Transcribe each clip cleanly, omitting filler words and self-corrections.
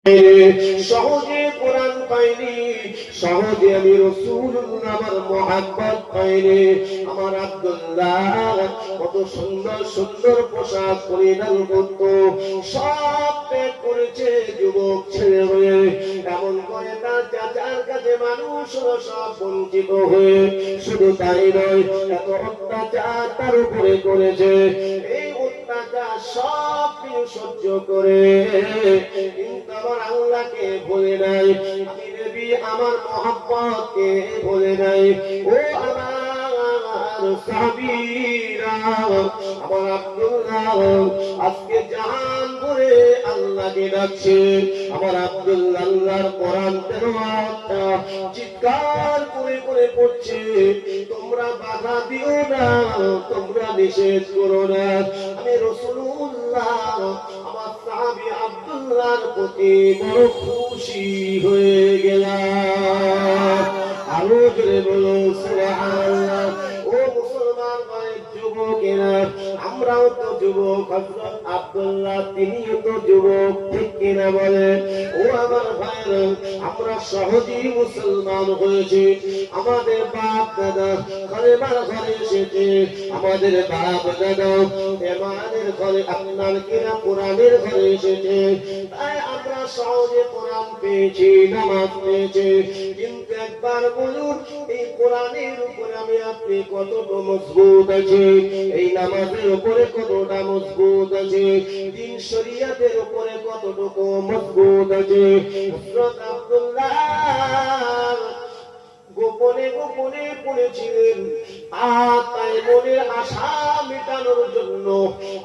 সহজে কোরআন পাইনি, সহজে আমি রাসূলুল্লাহ আমার মুহাব্বত পাইনি। আমার আব্দুল্লাহ কত সুন্দর সুন্দর পোশাক পরিধান করত, সব ত্যাগ করেছে যুবক ছেলে হয়ে। এমন করে তার চাচার কাছে মানুষ সব বঞ্চিত হয়ে, শুধু তাই নয়, এত অত্যাচার তার উপরে করেছে। এই অত্যাচার সব কিছু সহ্য করে কিন্তু আমার আল্লাহকে ভুলে নাই, আমি নবী আমার মুহাব্বতকে ভুলে নাই। ও আমার সাহাবীরা, আমার আব্দুল্লাহ আজকে জাহান ভরে আল্লাহকে ডাকছে। আমার আব্দুল্লাহ আল্লাহর কোরআন তেলাওয়াতটা চিৎকার করে করে পড়ছে। তোমরা বাধা দিও না, তোমরা নিষেধ করো না। আমি রাসূলুল্লাহ আমার সাহাবী আব্দুল্লাহর প্রতি বড় খুশি হয়ে গেলাম। আরো জোরে বলো সুবহানাল্লাহ। ও মুসলমান ভাই যুবকেরা, আমরাও তো যুবক, হযরত আব্দুল্লাহ তিনিও তো যুবক, ঠিক কিনা বলেন? ও আমার ভাইরা, আমরা সহজেই মুসলমান হয়েছি। আমাদের বাপ দাদা কালেমার ঘরে এসেছে, আমাদের বাপ দাদা ইমানের ঘরে, আপনার কিনা কোরআনের ঘরে এসেছে। তাই আমরা সহজে কোরআন পেয়েছি, নামাজ পেয়েছি। কিন্তু একবার বলুন, এই কোরআনের উপরে আমি আপনি কতটা মজবুত আছি? এই নামাজের উপরে কতটা মজবুত আছে? দিন শরীয়তের উপরে কতটুকু মজবুত আছে? হযরত আব্দুল্লাহ গোপনে গোপনে পড়েছিলেন, আর তাই মনের আশা মেটানোর জন্য,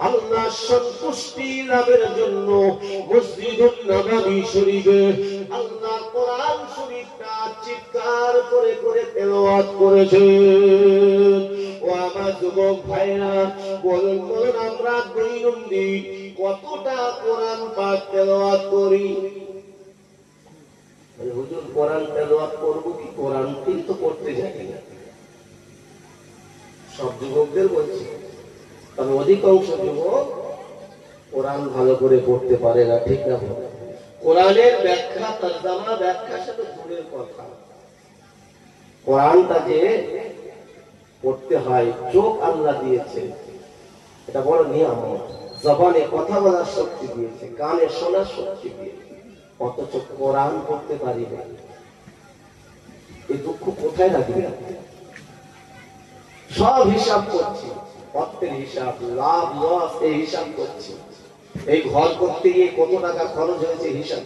আল্লাহর সন্তুষ্টি লাভের জন্য মসজিদুন নববী শরীফে আল্লাহর কোরআন শরীফটা চিৎকার করে করে তেলাওয়াত করেছেন। ও আমার যুবক ভাইরা, বলুন বলুন, আমরা দৈনন্দিন কতটা কোরআন পাঠ তেলাওয়াত করি? হুজুর কোরআন তেলাওয়াত করব কি? কোরআন কিন্তু পড়তে জানি না। সব যুবকদের বলছি, তবে অধিকাংশ যুবক কোরআন ভালো করে পড়তে পারে না, ঠিক না? কোরআনের ব্যাখ্যা, তরজমা, ব্যাখ্যা সাথে দূরের কথা। কোরআনটা যে পড়তে হয়, চোখ আল্লাহ দিয়েছে, এটা বড় নিয়ামত। জবানে কথা বলার শক্তি দিয়েছে, কানে শোনার শক্তি দিয়েছে, অথচ কোরআন পড়তে পারি না। এই দুঃখ কোথায় রাখবে? সব হিসাব করছি, অর্থের হিসাব, লাভ লস, এই হিসাব করছি। এই ঘর করতে গিয়ে কত টাকা খরচ হয়েছে হিসাব